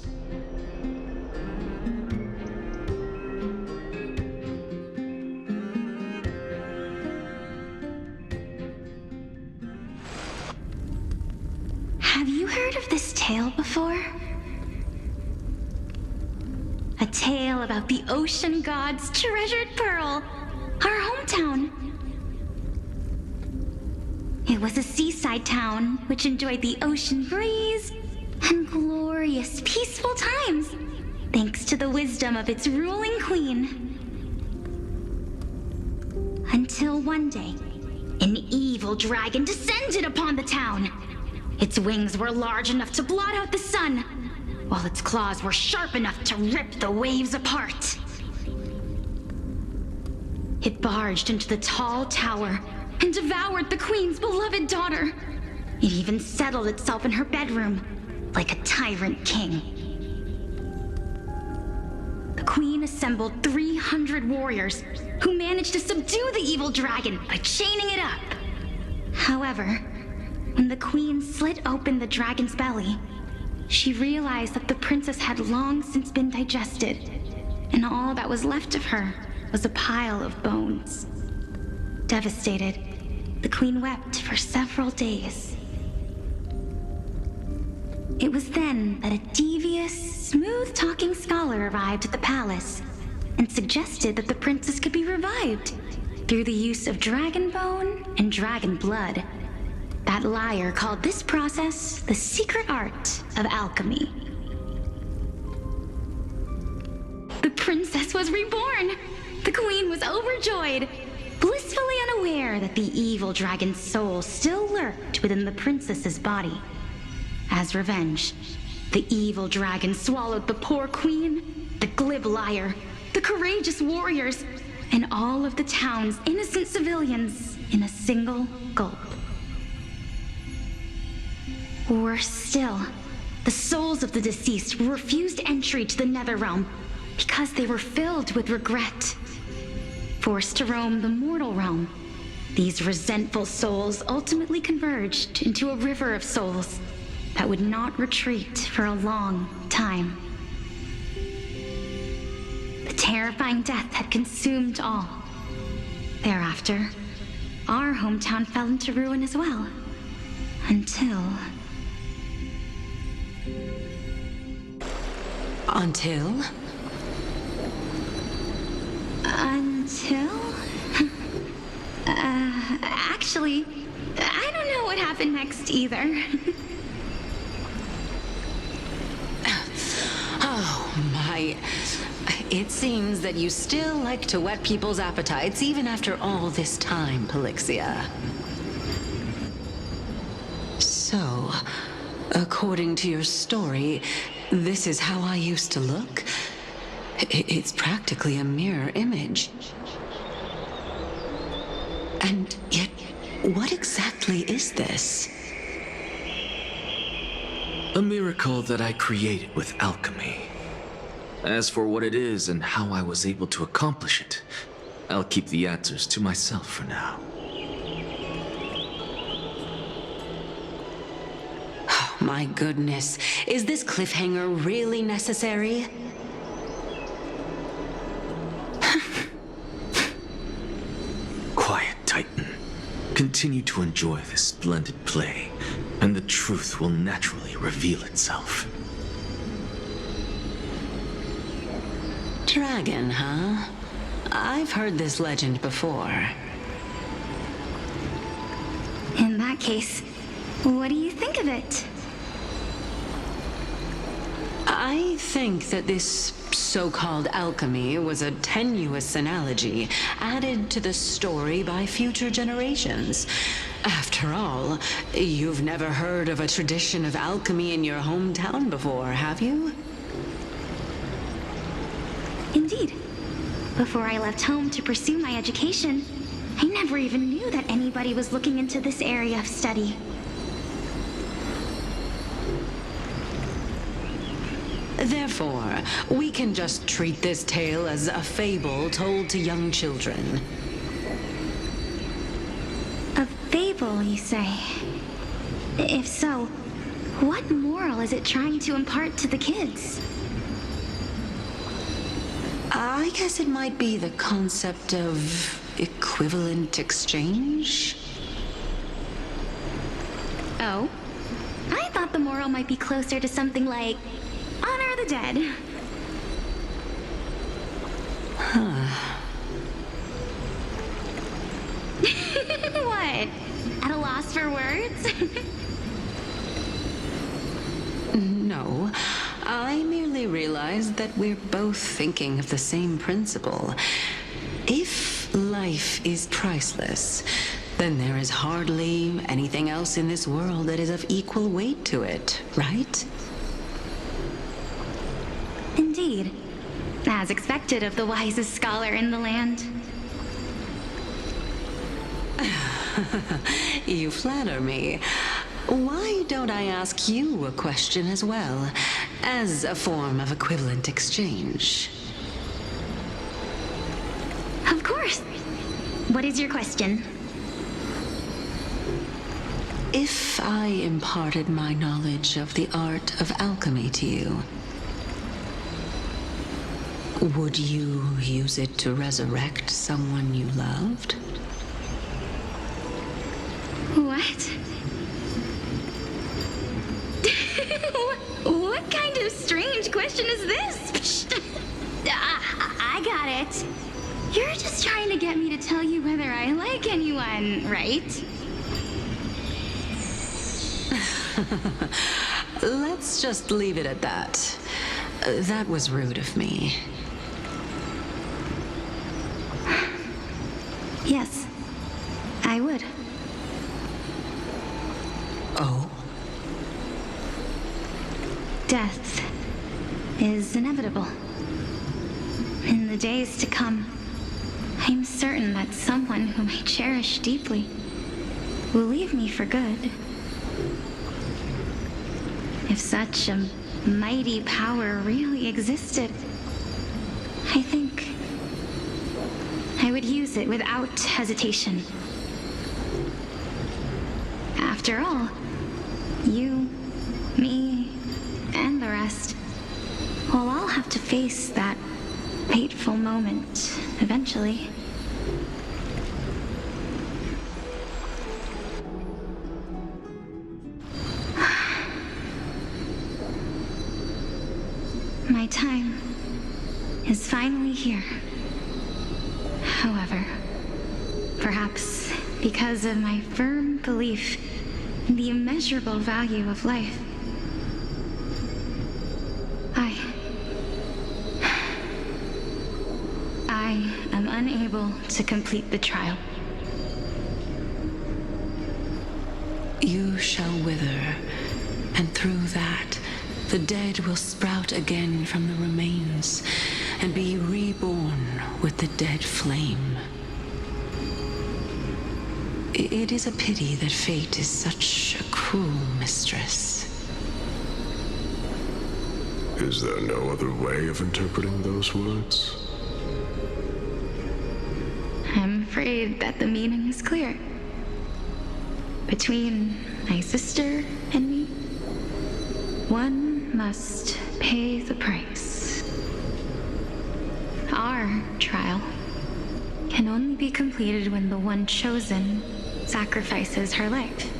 Have you heard of this tale before? A tale about the ocean god's treasured pearl, our hometown. It was a seaside town which enjoyed the ocean breeze and glorious, peaceful times, thanks to the wisdom of its ruling queen. Until one day, an evil dragon descended upon the town. Its wings were large enough to blot out the sun, while its claws were sharp enough to rip the waves apart. It barged into the tall tower and devoured the queen's beloved daughter. It even settled itself in her bedroom, like a tyrant king. The queen assembled 300 warriors who managed to subdue the evil dragon by chaining it up. However, when the queen slit open the dragon's belly, she realized that the princess had long since been digested, and all that was left of her was a pile of bones. Devastated, the queen wept for several days. It was then that a devious, smooth-talking scholar arrived at the palace and suggested that the princess could be revived through the use of dragon bone and dragon blood. That liar called this process the secret art of alchemy. The princess was reborn. The queen was overjoyed, blissfully unaware that the evil dragon's soul still lurked within the princess's body. As revenge, the evil dragon swallowed the poor queen, the glib liar, the courageous warriors, and all of the town's innocent civilians in a single gulp. Worse still, the souls of the deceased refused entry to the Netherrealm because they were filled with regret. Forced to roam the mortal realm, these resentful souls ultimately converged into a river of souls that would not retreat for a long time. The terrifying death had consumed all. Thereafter, our hometown fell into ruin as well. Until... Until? Actually, I don't know what happened next either. Oh, my. It seems that you still like to whet people's appetites even after all this time, Pelixia. So, according to your story, this is how I used to look? It's practically a mirror image. And yet, what exactly is this? A miracle that I created with alchemy. As for what it is and how I was able to accomplish it, I'll keep the answers to myself for now. Oh, my goodness. Is this cliffhanger really necessary? Quiet, Titan. Continue to enjoy this splendid play, and the truth will naturally reveal itself. Dragon, huh? I've heard this legend before. In that case, what do you think of it? I think that this so-called alchemy was a tenuous analogy added to the story by future generations. After all, you've never heard of a tradition of alchemy in your hometown before, have you? Indeed. Before I left home to pursue my education, I never even knew that anybody was looking into this area of study. Therefore, we can just treat this tale as a fable told to young children. A fable, you say? If so, what moral is it trying to impart to the kids? I guess it might be the concept of equivalent exchange? Oh? I thought the moral might be closer to something like honor the dead. Huh. What? At a loss for words? No. I merely realized that we're both thinking of the same principle. If life is priceless, then there is hardly anything else in this world that is of equal weight to it, right? Indeed. As expected of the wisest scholar in the land. You flatter me. Why don't I ask you a question as well, as a form of equivalent exchange? Of course. What is your question? If I imparted my knowledge of the art of alchemy to you, would you use it to resurrect someone you loved? What? What kind of strange question is this? I got it. You're just trying to get me to tell you whether I like anyone, right? Let's just leave it at that. That was rude of me. Yes, I would. Oh? Death is inevitable. In the days to come, I'm certain that someone whom I cherish deeply will leave me for good. If such a mighty power really existed, I think I would use it without hesitation. After all, you, me, and the rest will all have to face that fateful moment eventually. My time is finally here. However, perhaps because of my firm belief in the immeasurable value of life, I am unable to complete the trial. You shall wither, and through that, the dead will sprout again from the remains, and be reborn with the dead flame. It is a pity that fate is such a cruel mistress. Is there no other way of interpreting those words? I'm afraid that the meaning is clear. Between my sister and me, one must pay the price. Our trial can only be completed when the one chosen sacrifices her life.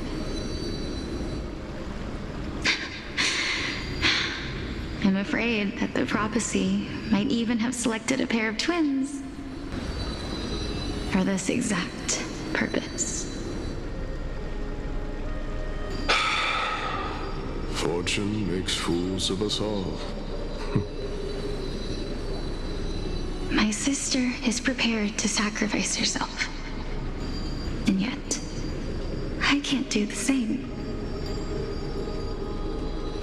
I'm afraid that the prophecy might even have selected a pair of twins for this exact purpose. Fortune makes fools of us all. My sister is prepared to sacrifice herself. And yet, I can't do the same.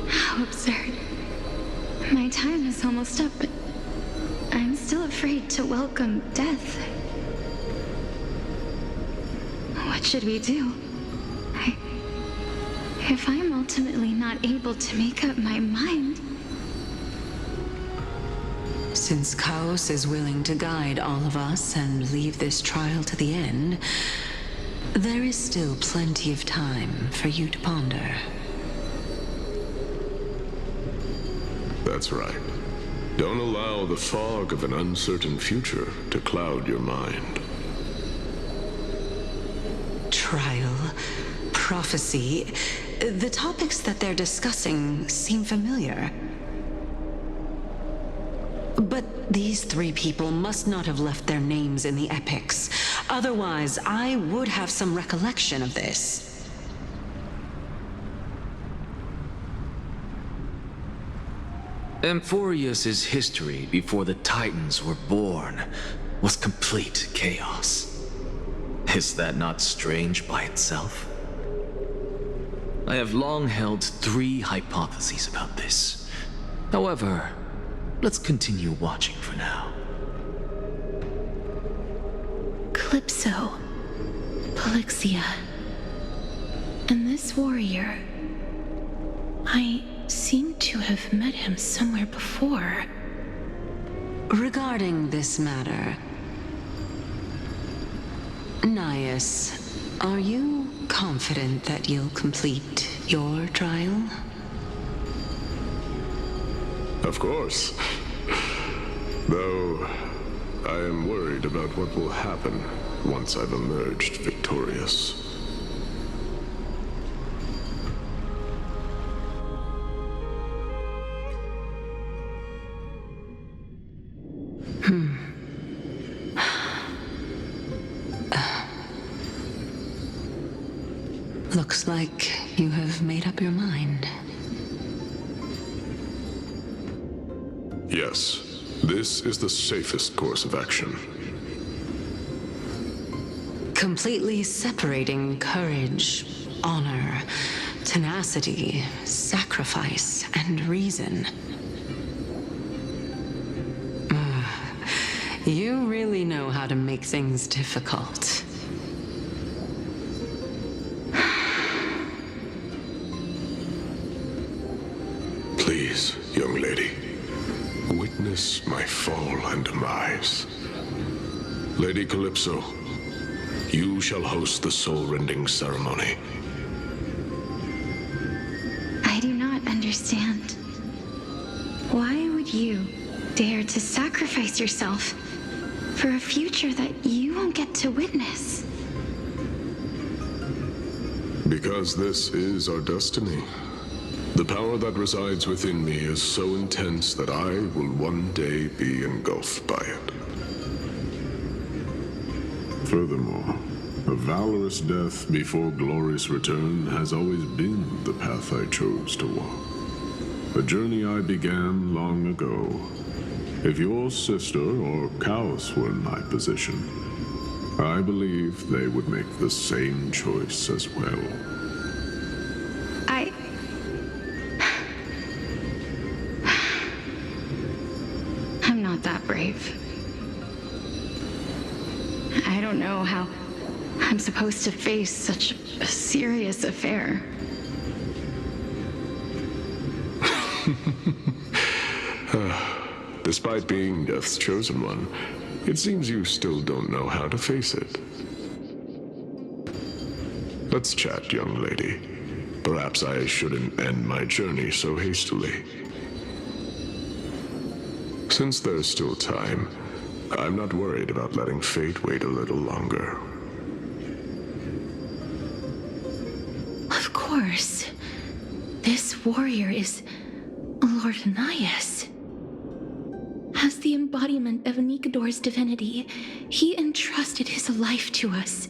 How absurd. My time is almost up, but I'm still afraid to welcome death. What should we do? If I'm ultimately not able to make up my mind... Since Chaos is willing to guide all of us and leave this trial to the end, there is still plenty of time for you to ponder. That's right. Don't allow the fog of an uncertain future to cloud your mind. Trial, prophecy, the topics that they're discussing seem familiar. But these three people must not have left their names in the epics. Otherwise, I would have some recollection of this. Amphorius's history before the Titans were born was complete chaos. Is that not strange by itself? I have long held 3 hypotheses about this. However, let's continue watching for now. Calypso, Polixia, and this warrior. I seem to have met him somewhere before. Regarding this matter, Nias, are you confident that you'll complete your trial? Of course. Though, I am worried about what will happen once I've emerged victorious. Looks like you have made up your mind. Yes, this is the safest course of action. Completely separating courage, honor, tenacity, sacrifice, and reason. You really know how to make things difficult. Please, young lady, witness my fall and demise. Lady Calypso, you shall host the soul-rending ceremony. I do not understand. Why would you dare to sacrifice yourself for a future that you won't get to witness? Because this is our destiny. The power that resides within me is so intense that I will one day be engulfed by it. Furthermore, a valorous death before glorious return has always been the path I chose to walk. A journey I began long ago. If your sister or Chaos were in my position, I believe they would make the same choice as well. I'm not that brave. I don't know how I'm supposed to face such a serious affair. Despite being Death's chosen one, it seems you still don't know how to face it. Let's chat, young lady. Perhaps I shouldn't end my journey so hastily. Since there's still time, I'm not worried about letting fate wait a little longer. Of course. This warrior is Lord Nias. As the embodiment of Nikador's divinity, he entrusted his life to us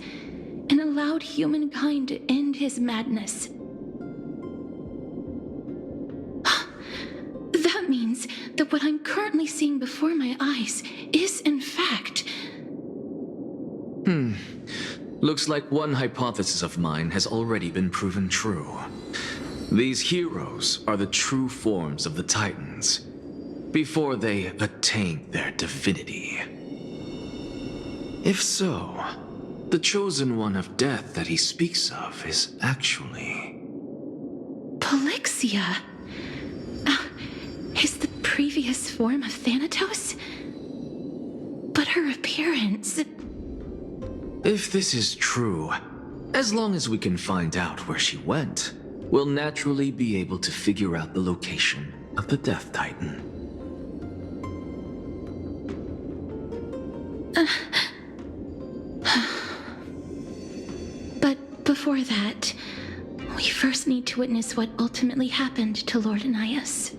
and allowed humankind to end his madness. That means that what I'm currently seeing before my eyes is, in fact... Looks like one hypothesis of mine has already been proven true. These heroes are the true forms of the Titans. before they attained their divinity. If so, the chosen one of death that he speaks of is actually... Polixia? Is the previous form of Thanatos? But her appearance... If this is true, as long as we can find out where she went, we'll naturally be able to figure out the location of the Death Titan. But before that, we first need to witness what ultimately happened to Lord Anias.